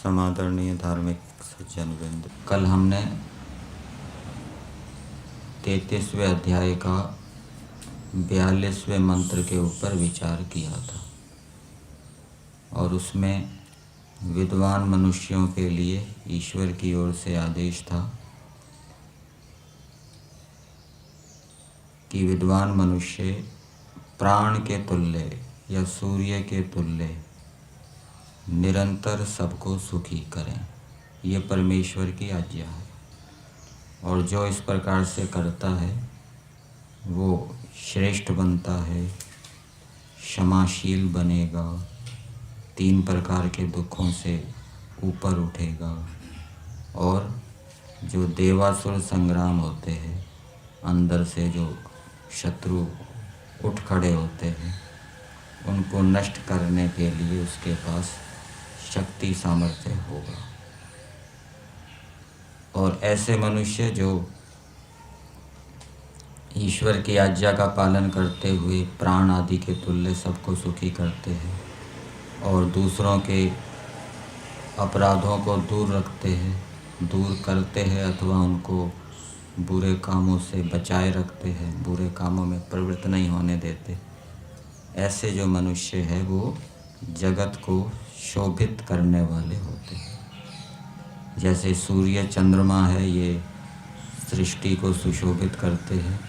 समादरणीय धार्मिक सज्जनवृंद, कल हमने 33वें अध्याय का 42वें मंत्र के ऊपर विचार किया था और उसमें विद्वान मनुष्यों के लिए ईश्वर की ओर से आदेश था कि विद्वान मनुष्य प्राण के तुल्य या सूर्य के तुल्य निरंतर सबको सुखी करें। ये परमेश्वर की आज्ञा है और जो इस प्रकार से करता है वो श्रेष्ठ बनता है, क्षमाशील बनेगा, 3 प्रकार के दुखों से ऊपर उठेगा और जो देवासुर संग्राम होते हैं, अंदर से जो शत्रु उठ खड़े होते हैं, उनको नष्ट करने के लिए उसके पास शक्ति सामर्थ्य होगा। और ऐसे मनुष्य जो ईश्वर की आज्ञा का पालन करते हुए प्राण आदि के तुल्य सबको सुखी करते हैं और दूसरों के अपराधों को दूर रखते हैं, दूर करते हैं अथवा उनको बुरे कामों से बचाए रखते हैं, बुरे कामों में प्रवृत्त नहीं होने देते, ऐसे जो मनुष्य है वो जगत को शोभित करने वाले होते हैं। जैसे सूर्य चंद्रमा है, ये सृष्टि को सुशोभित करते हैं,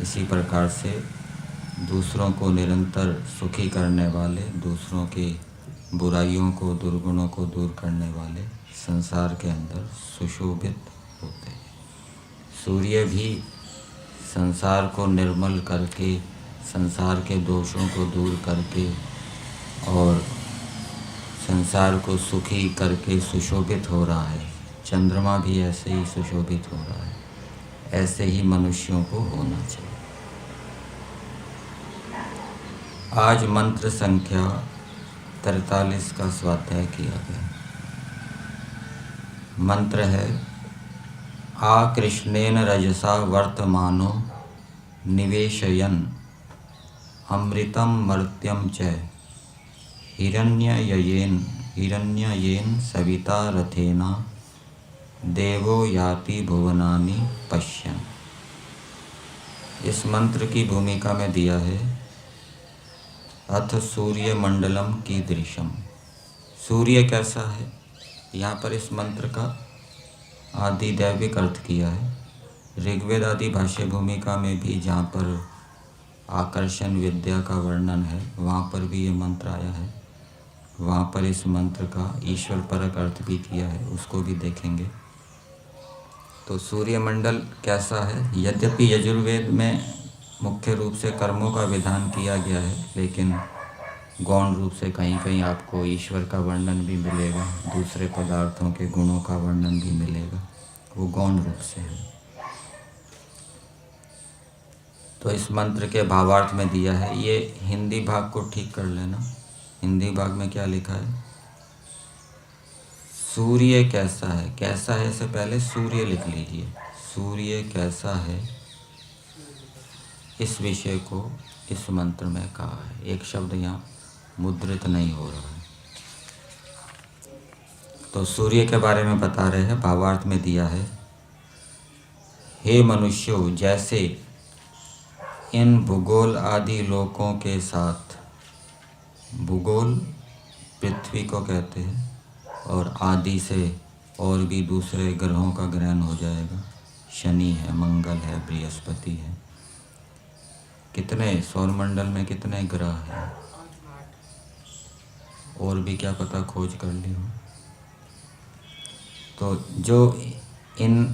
इसी प्रकार से दूसरों को निरंतर सुखी करने वाले, दूसरों की बुराइयों को, दुर्गुणों को दूर करने वाले संसार के अंदर सुशोभित होते हैं। सूर्य भी संसार को निर्मल करके, संसार के दोषों को दूर करके और संसार को सुखी करके सुशोभित हो रहा है। चंद्रमा भी ऐसे ही सुशोभित हो रहा है। ऐसे ही मनुष्यों को होना चाहिए। आज मंत्र संख्या 43 का स्वाध्याय किया गया। मंत्र है आकृष्णेन रजसा वर्तमानो निवेशयन् अमृतम मर्त्यम च हिरण्ययेन सविता रथेना देवो याति भुवनानि पश्यन्। इस मंत्र की भूमिका में दिया है अथ सूर्य मंडलम कीदृशम। सूर्य कैसा है, यहाँ पर इस मंत्र का आदि दैविक अर्थ किया है। ऋग्वेद आदि भाष्य भूमिका में भी जहाँ पर आकर्षण विद्या का वर्णन है, वहाँ पर भी ये मंत्र आया है। वहाँ पर इस मंत्र का ईश्वर परक अर्थ भी किया है, उसको भी देखेंगे। तो सूर्यमंडल कैसा है, यद्यपि यजुर्वेद में मुख्य रूप से कर्मों का विधान किया गया है, लेकिन गौण रूप से कहीं कहीं आपको ईश्वर का वर्णन भी मिलेगा, दूसरे पदार्थों के गुणों का वर्णन भी मिलेगा, वो गौण रूप से है। तो इस मंत्र के भावार्थ में दिया है। ये हिंदी भाग को ठीक कर लेना। हिंदी भाग में क्या लिखा है, सूर्य कैसा है। कैसा है से पहले सूर्य लिख लीजिए। सूर्य कैसा है, इस विषय को इस मंत्र में कहा है। एक शब्द यहाँ मुद्रित नहीं हो रहा है। तो सूर्य के बारे में बता रहे हैं। भावार्थ में दिया है, हे मनुष्यों, जैसे इन भूगोल आदि लोकों के साथ, भूगोल पृथ्वी को कहते हैं और आदि से और भी दूसरे ग्रहों का ग्रहण हो जाएगा। शनि है, मंगल है, बृहस्पति है। कितने सौरमंडल में कितने ग्रह हैं, और भी क्या पता खोज कर ली हो। तो जो इन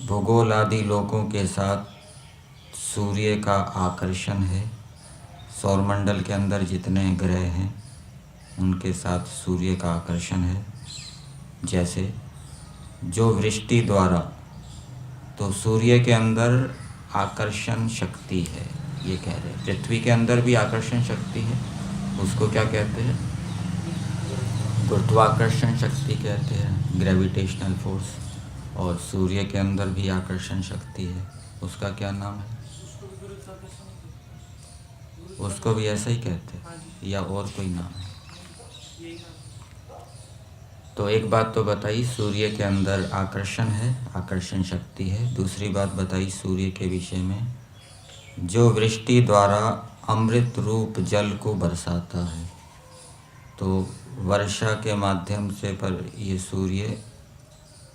भूगोल आदि लोकों के साथ सूर्य का आकर्षण है, सौरमंडल के अंदर जितने ग्रह हैं उनके साथ सूर्य का आकर्षण है। जैसे जो वृष्टि द्वारा, तो सूर्य के अंदर आकर्षण शक्ति है, ये कह रहे हैं। पृथ्वी के अंदर भी आकर्षण शक्ति है, उसको क्या कहते हैं, गुरुत्वाकर्षण शक्ति कहते हैं, ग्रेविटेशनल फोर्स। और सूर्य के अंदर भी आकर्षण शक्ति है, उसका क्या नाम है, उसको भी ऐसा ही कहते हैं या और कोई नाम है। तो एक बात तो बताई, सूर्य के अंदर आकर्षण है, आकर्षण शक्ति है। दूसरी बात बताई सूर्य के विषय में, जो वृष्टि द्वारा अमृत रूप जल को बरसाता है। तो वर्षा के माध्यम से पर ये सूर्य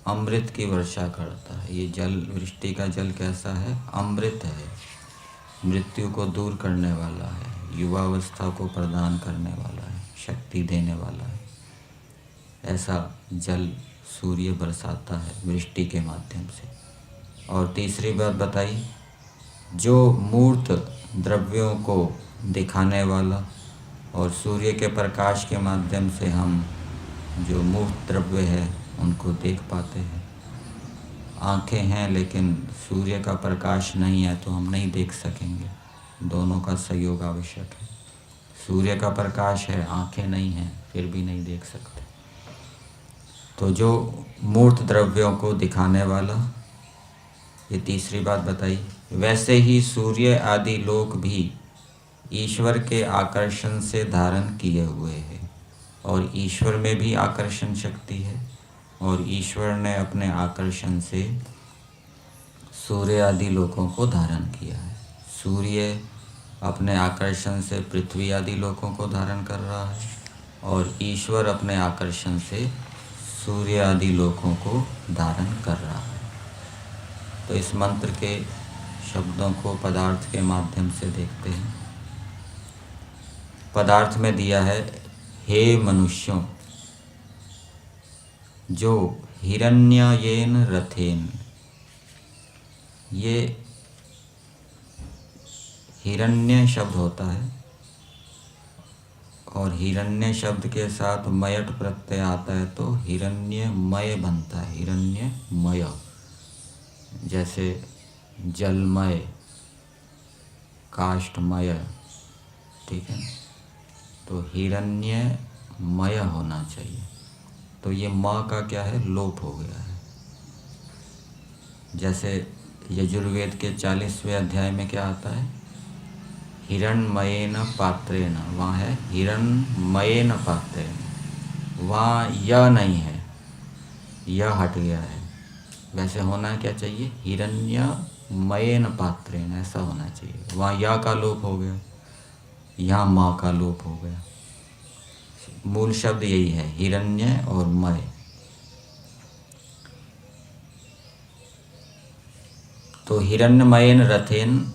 अमृत की वर्षा करता है। ये जल, वृष्टि का जल कैसा है? अमृत है, मृत्यु को दूर करने वाला है, युवावस्था को प्रदान करने वाला है, शक्ति देने वाला है। ऐसा जल सूर्य बरसाता है वृष्टि के माध्यम से। और तीसरी बात बताई, जो मूर्त द्रव्यों को दिखाने वाला, और सूर्य के प्रकाश के माध्यम से हम जो मूर्त द्रव्य है उनको देख पाते हैं। आँखें हैं लेकिन सूर्य का प्रकाश नहीं है तो हम नहीं देख सकेंगे, दोनों का सहयोग आवश्यक है। सूर्य का प्रकाश है, आँखें नहीं हैं, फिर भी नहीं देख सकते। तो जो मूर्त द्रव्यों को दिखाने वाला, ये तीसरी बात बताई। वैसे ही सूर्य आदि लोक भी ईश्वर के आकर्षण से धारण किए हुए हैं, और ईश्वर में भी आकर्षण शक्ति है, और ईश्वर ने अपने आकर्षण से सूर्य आदि लोकों को धारण किया है। सूर्य अपने आकर्षण से पृथ्वी आदि लोकों को धारण कर रहा है, और ईश्वर अपने आकर्षण से सूर्य आदि लोकों को धारण कर रहा है। तो इस मंत्र के शब्दों को पदार्थ के माध्यम से देखते हैं। पदार्थ में दिया है, हे मनुष्यों, जो हिरण्ययेन रथेन। ये हिरण्य शब्द होता है, और हिरण्य शब्द के साथ मयट प्रत्यय आता है तो हिरण्यमय बनता है, हिरण्यमय। जैसे जलमय, काष्ठमय, ठीक है। तो हिरण्यमय होना चाहिए। तो ये म का क्या है? लोप हो गया है। जैसे यजुर्वेद के 40वें अध्याय में क्या आता है? हिरण्मयेन पात्रेण, वहाँ है हिरण्मयेन पात्रेण, वहाँ य नहीं है, यह हट गया है। वैसे होना क्या चाहिए? हिरण्यमयेन पात्रेण, ऐसा होना चाहिए। वहाँ या का लोप हो गया, यहाँ माँ का लोप हो गया। मूल शब्द यही है, हिरण्य और मय। तो हिरण्यमयेन रथेन,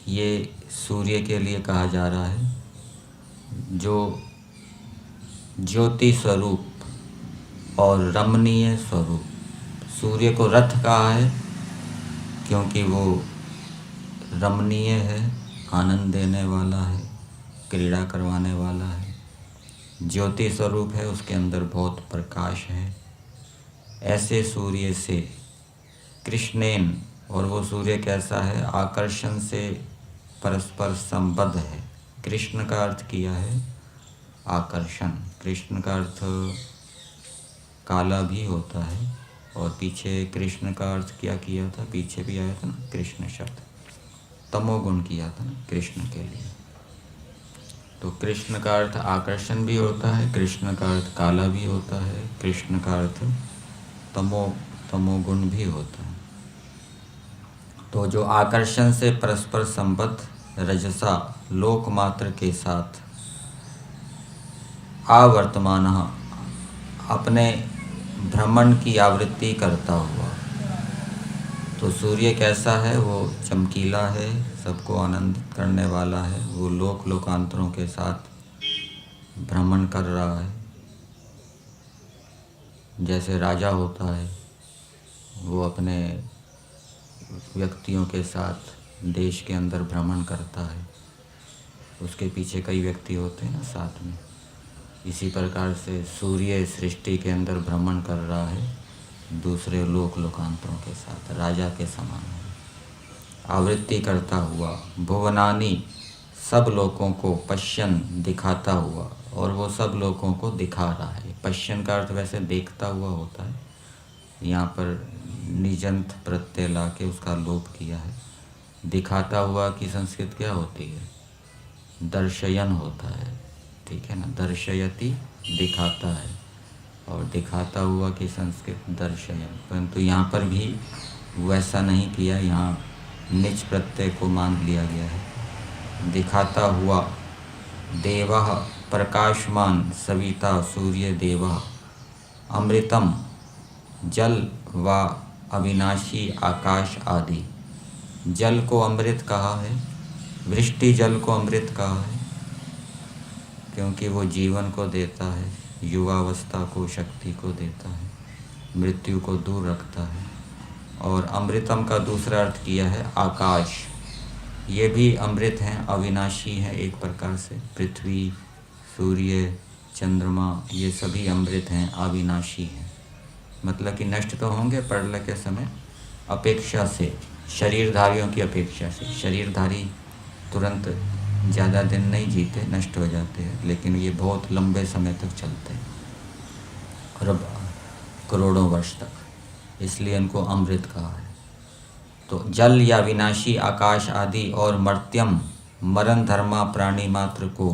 ये सूर्य के लिए कहा जा रहा है, जो ज्योति स्वरूप और रमणीय स्वरूप। सूर्य को रथ कहा है क्योंकि वो रमणीय है, आनंद देने वाला है, क्रीड़ा करवाने वाला है। ज्योति स्वरूप है, उसके अंदर बहुत प्रकाश है। ऐसे सूर्य से कृष्णेन, और वो सूर्य कैसा है? आकर्षण से परस्पर संबद्ध है। कृष्ण का अर्थ किया है आकर्षण। कृष्ण का अर्थ काला भी होता है, और पीछे कृष्ण का अर्थ क्या किया था? पीछे भी आया था ना कृष्ण शब्द, तमोगुण किया था ना कृष्ण के लिए। तो कृष्ण का अर्थ आकर्षण भी होता है, कृष्ण का अर्थ काला भी होता है, कृष्ण का अर्थ तमोगुण भी होता है। तो जो आकर्षण से परस्पर संबद्ध रजसा लोकमात्र के साथ आवर्तमान, अपने भ्रमण की आवृत्ति करता हुआ। तो सूर्य कैसा है? वो चमकीला है, सबको आनंदित करने वाला है। वो लोक लोकांतरों के साथ भ्रमण कर रहा है। जैसे राजा होता है, वो अपने व्यक्तियों के साथ देश के अंदर भ्रमण करता है, उसके पीछे कई व्यक्ति होते हैं ना साथ में। इसी प्रकार से सूर्य सृष्टि के अंदर भ्रमण कर रहा है, दूसरे लोक लोकांतरों के साथ राजा के समान है, आवृत्ति करता हुआ। भुवनानी, सब लोगों को, पश्यन, दिखाता हुआ, और वो सब लोगों को दिखा रहा है। पश्यन का अर्थ वैसे देखता हुआ होता है, यहाँ पर निजंत प्रत्यय ला के उसका लोप किया है। दिखाता हुआ की संस्कृत क्या होती है? दर्शयन होता है, ठीक है ना। दर्शयति, दिखाता है। और दिखाता हुआ कि संस्कृत दर्शयन, परंतु यहाँ पर भी वैसा नहीं किया, यहाँ निच प्रत्यय को मान लिया गया है। दिखाता हुआ देवः प्रकाशमान सविता सूर्य देवः अमृतम जल व अविनाशी आकाश आदि। जल को अमृत कहा है, वृष्टि जल को अमृत कहा है, क्योंकि वो जीवन को देता है, युवावस्था को, शक्ति को देता है, मृत्यु को दूर रखता है। और अमृतम का दूसरा अर्थ किया है आकाश। ये भी अमृत हैं, अविनाशी हैं एक प्रकार से। पृथ्वी, सूर्य, चंद्रमा, ये सभी अमृत हैं, अविनाशी हैं। मतलब कि नष्ट तो होंगे प्रलय के समय, अपेक्षा से, शरीरधारियों की अपेक्षा से। शरीरधारी तुरंत ज़्यादा दिन नहीं जीते, नष्ट हो जाते हैं, लेकिन ये बहुत लंबे समय तक चलते हैं, अरब करोड़ों वर्ष तक, इसलिए इनको अमृत कहा है। तो जल या विनाशी आकाश आदि और मर्त्यम मरण धर्मा प्राणी मात्र को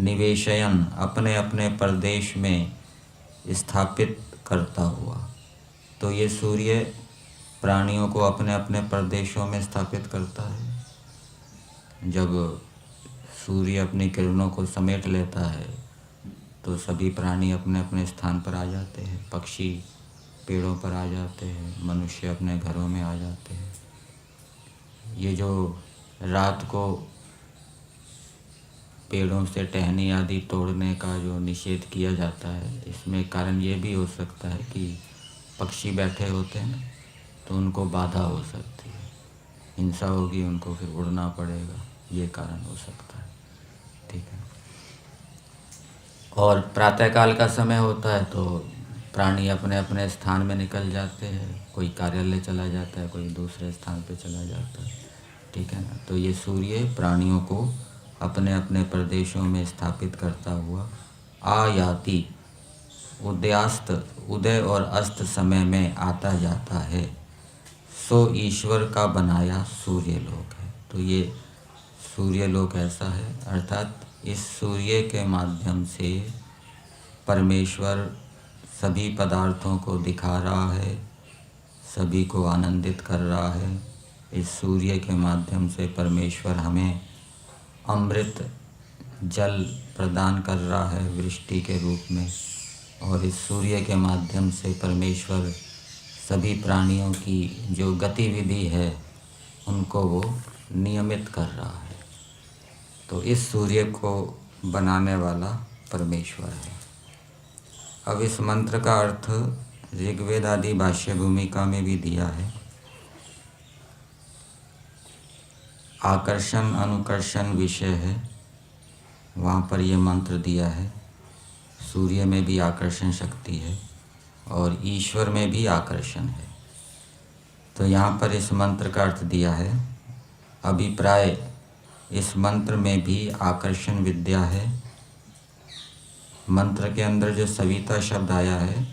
निवेशयन अपने अपने प्रदेश में स्थापित करता हुआ। तो ये सूर्य प्राणियों को अपने अपने प्रदेशों में स्थापित करता है। जब सूर्य अपनी किरणों को समेट लेता है तो सभी प्राणी अपने अपने स्थान पर आ जाते हैं। पक्षी पेड़ों पर आ जाते हैं, मनुष्य अपने घरों में आ जाते हैं। ये जो रात को पेड़ों से टहनी आदि तोड़ने का जो निषेध किया जाता है, इसमें कारण ये भी हो सकता है कि पक्षी बैठे होते हैं ना, तो उनको बाधा हो सकती है, हिंसा होगी, उनको फिर उड़ना पड़ेगा, ये कारण हो सकता है। ठीक है। और प्रातःकाल का समय होता है तो प्राणी अपने अपने स्थान में निकल जाते हैं, कोई कार्यालय चला जाता है, कोई दूसरे स्थान पे चला जाता है। ठीक है ना। तो ये सूर्य प्राणियों को अपने अपने प्रदेशों में स्थापित करता हुआ आयाति उदय और अस्त समय में आता जाता है। सो ईश्वर का बनाया सूर्यलोक है। तो ये सूर्यलोक ऐसा है, अर्थात इस सूर्य के माध्यम से परमेश्वर सभी पदार्थों को दिखा रहा है, सभी को आनंदित कर रहा है। इस सूर्य के माध्यम से परमेश्वर हमें अमृत जल प्रदान कर रहा है वृष्टि के रूप में, और इस सूर्य के माध्यम से परमेश्वर सभी प्राणियों की जो गतिविधि है उनको वो नियमित कर रहा है। तो इस सूर्य को बनाने वाला परमेश्वर है। अब इस मंत्र का अर्थ ऋग्वेद आदि भाष्य भूमिका में भी दिया है। आकर्षण अनुकर्षण विषय है, वहाँ पर ये मंत्र दिया है। सूर्य में भी आकर्षण शक्ति है और ईश्वर में भी आकर्षण है। तो यहाँ पर इस मंत्र का अर्थ दिया है। अभिप्राय, इस मंत्र में भी आकर्षण विद्या है। मंत्र के अंदर जो सविता शब्द आया है,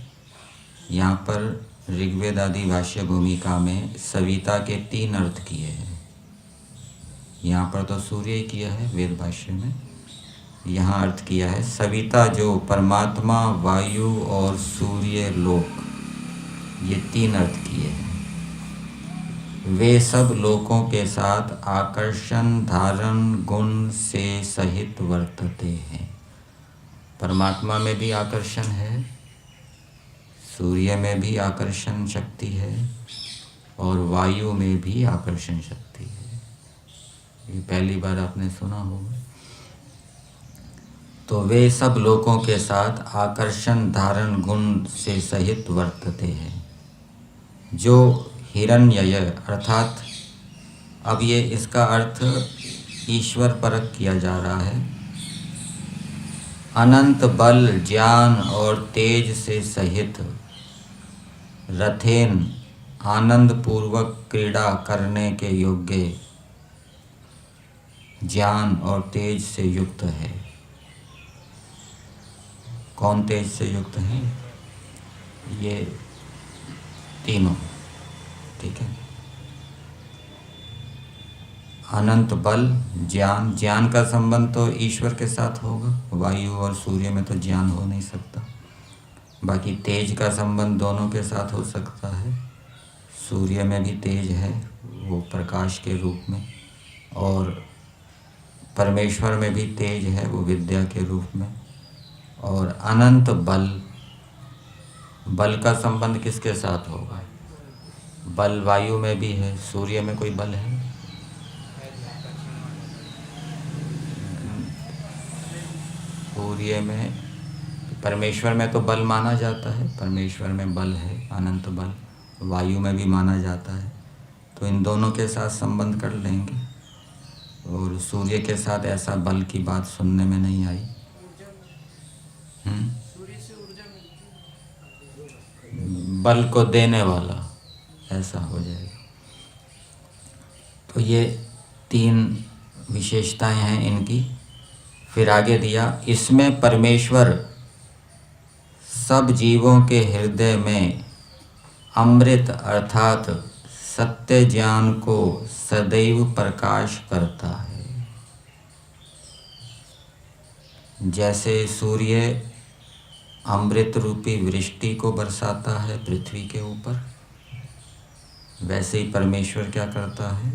यहाँ पर ऋग्वेद आदि भाष्य भूमिका में सविता के 3 अर्थ किए हैं। यहाँ पर तो सूर्य ही किया है वेद भाष्य में, यहाँ अर्थ किया है सविता जो परमात्मा, वायु और सूर्य लोक, ये 3 अर्थ किए हैं। वे सब लोकों के साथ आकर्षण धारण गुण से सहित वर्तते हैं। परमात्मा में भी आकर्षण है, सूर्य में भी आकर्षण शक्ति है और वायु में भी आकर्षण शक्ति है। ये पहली बार आपने सुना होगा। तो वे सब लोकों के साथ आकर्षण धारण गुण से सहित वर्तते हैं। जो हिरण्यय, अर्थात अब ये इसका अर्थ ईश्वर परक किया जा रहा है। अनंत बल, ज्ञान और तेज से सहित रथेन आनंद पूर्वक क्रीड़ा करने के योग्य ज्ञान और तेज से युक्त है। कौन तेज से युक्त है? ये तीनों। ठीक है। अनंत बल, ज्ञान, ज्ञान का संबंध तो ईश्वर के साथ होगा। वायु और सूर्य में तो ज्ञान हो नहीं सकता। बाकी तेज का संबंध दोनों के साथ हो सकता है। सूर्य में भी तेज है, वो प्रकाश के रूप में, और परमेश्वर में भी तेज है, वो विद्या के रूप में। और अनंत बल, बल का संबंध किसके साथ होगा? बल वायु में भी है, सूर्य में कोई बल है? सूर्य में, परमेश्वर में तो बल माना जाता है, परमेश्वर में बल है, अनंत बल। वायु में भी माना जाता है, तो इन दोनों के साथ संबंध कर लेंगे। और सूर्य के साथ ऐसा बल की बात सुनने में नहीं आई। बल को देने वाला, ऐसा हो जाएगा। तो ये 3 विशेषताएं हैं इनकी। फिर आगे दिया, इसमें परमेश्वर सब जीवों के हृदय में अमृत अर्थात सत्य ज्ञान को सदैव प्रकाश करता है। जैसे सूर्य अमृत रूपी वृष्टि को बरसाता है पृथ्वी के ऊपर, वैसे ही परमेश्वर क्या करता है?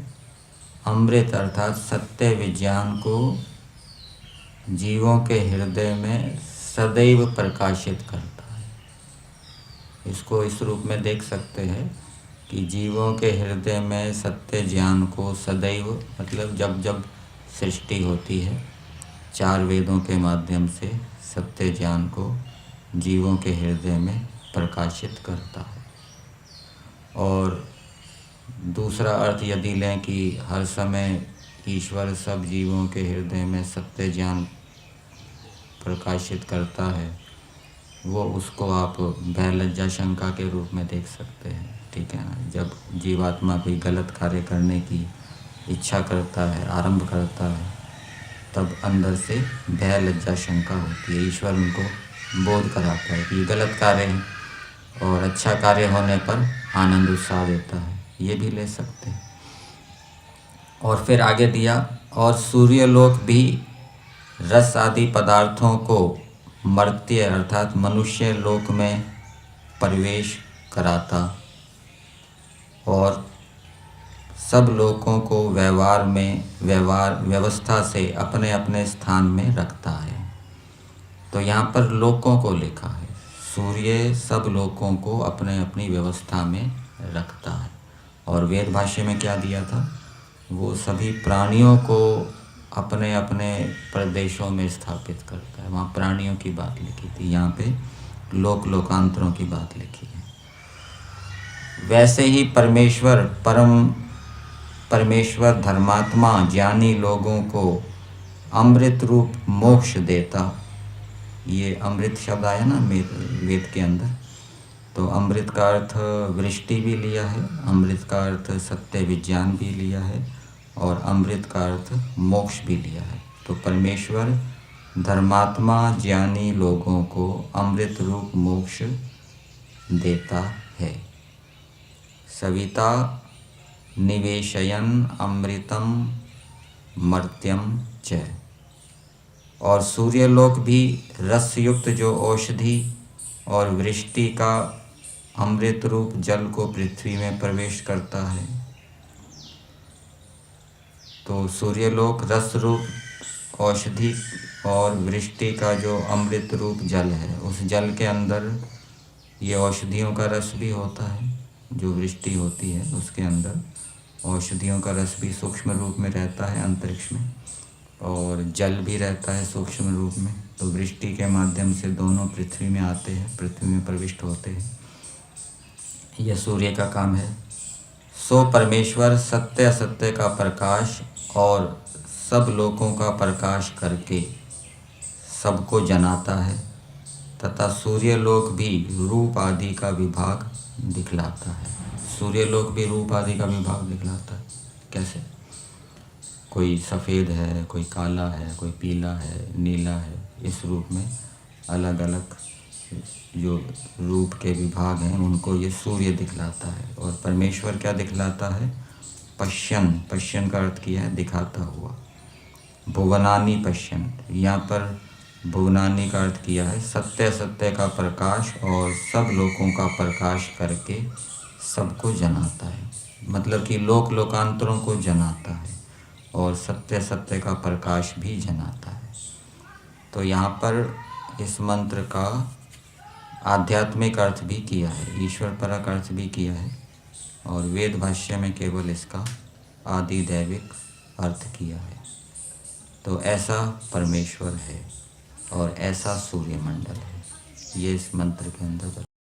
अमृत अर्थात सत्य विज्ञान को जीवों के हृदय में सदैव प्रकाशित करता है। इसको इस रूप में देख सकते हैं कि जीवों के हृदय में सत्य ज्ञान को सदैव, मतलब जब जब सृष्टि होती है, 4 वेदों के माध्यम से सत्य ज्ञान को जीवों के हृदय में प्रकाशित करता है। और दूसरा अर्थ यदि लें कि हर समय ईश्वर सब जीवों के हृदय में सत्य ज्ञान प्रकाशित करता है, वो उसको आप भय लज्जा शंका के रूप में देख सकते हैं, ठीक है ना। जब जीवात्मा कोई गलत कार्य करने की इच्छा करता है, आरंभ करता है, तब अंदर से भय लज्जा शंका होती है। ईश्वर उनको बोध कराता है कि ये गलत कार्य है, और अच्छा कार्य होने पर आनंद उत्साह देता है, ये भी ले सकते हैं। और फिर आगे दिया, और सूर्यलोक भी रस आदि पदार्थों को मर्त्य अर्थात मनुष्य लोक में प्रवेश कराता और सब लोगों को व्यवस्था से अपने अपने स्थान में रखता है। तो यहाँ पर लोकों को लिखा है, सूर्य सब लोगों को अपने अपनी व्यवस्था में रखता है। और वेद भाष्य में क्या दिया था? वो सभी प्राणियों को अपने अपने प्रदेशों में स्थापित करता है। वहाँ प्राणियों की बात लिखी थी, यहाँ पे लोकांतरों की बात लिखी है। वैसे ही परमेश्वर धर्मात्मा ज्ञानी लोगों को अमृत रूप मोक्ष देता। ये अमृत शब्द आया ना वेद के अंदर, तो अमृत का अर्थ वृष्टि भी लिया है, अमृत का अर्थ सत्य विज्ञान भी लिया है, और अमृत का अर्थ मोक्ष भी लिया है। तो परमेश्वर धर्मात्मा ज्ञानी लोगों को अमृत रूप मोक्ष देता है। सविता निवेशयन अमृतम मर्त्यम च। और सूर्यलोक भी रसयुक्त जो औषधि और वृष्टि का अमृत रूप जल को पृथ्वी में प्रवेश करता है। तो सूर्यलोक रस रूप औषधि और वृष्टि का जो अमृत रूप जल है, उस जल के अंदर ये औषधियों का रस भी होता है। जो वृष्टि होती है उसके अंदर औषधियों का रस भी सूक्ष्म रूप में रहता है अंतरिक्ष में, और जल भी रहता है सूक्ष्म रूप में। तो वृष्टि के माध्यम से दोनों पृथ्वी में आते हैं, पृथ्वी में प्रविष्ट होते हैं। यह सूर्य का काम है। सो परमेश्वर सत्य असत्य का प्रकाश और सब लोगों का प्रकाश करके सबको जनाता है, तथा सूर्यलोक भी रूप आदि का विभाग दिखलाता है। सूर्यलोक भी रूप आदि का विभाग दिखलाता है। कैसे? कोई सफ़ेद है, कोई काला है, कोई पीला है, नीला है, इस रूप में अलग अलग जो रूप के विभाग हैं उनको ये सूर्य दिखलाता है। और परमेश्वर क्या दिखलाता है? पश्यन का अर्थ किया है दिखाता हुआ। भुवनानि पश्यन, यहाँ पर भुवनानी का अर्थ किया है सत्य सत्य का प्रकाश और सब लोगों का प्रकाश करके सबको जनाता है, मतलब कि लोक लोकांतरों को जनाता है और सत्य सत्य का प्रकाश भी जनाता है। तो यहाँ पर इस मंत्र का आध्यात्मिक अर्थ भी किया है, ईश्वर परक अर्थ भी किया है और वेद भाष्य में केवल इसका आदिदैविक अर्थ किया है। तो ऐसा परमेश्वर है और ऐसा सूर्यमंडल है, ये इस मंत्र के अंदर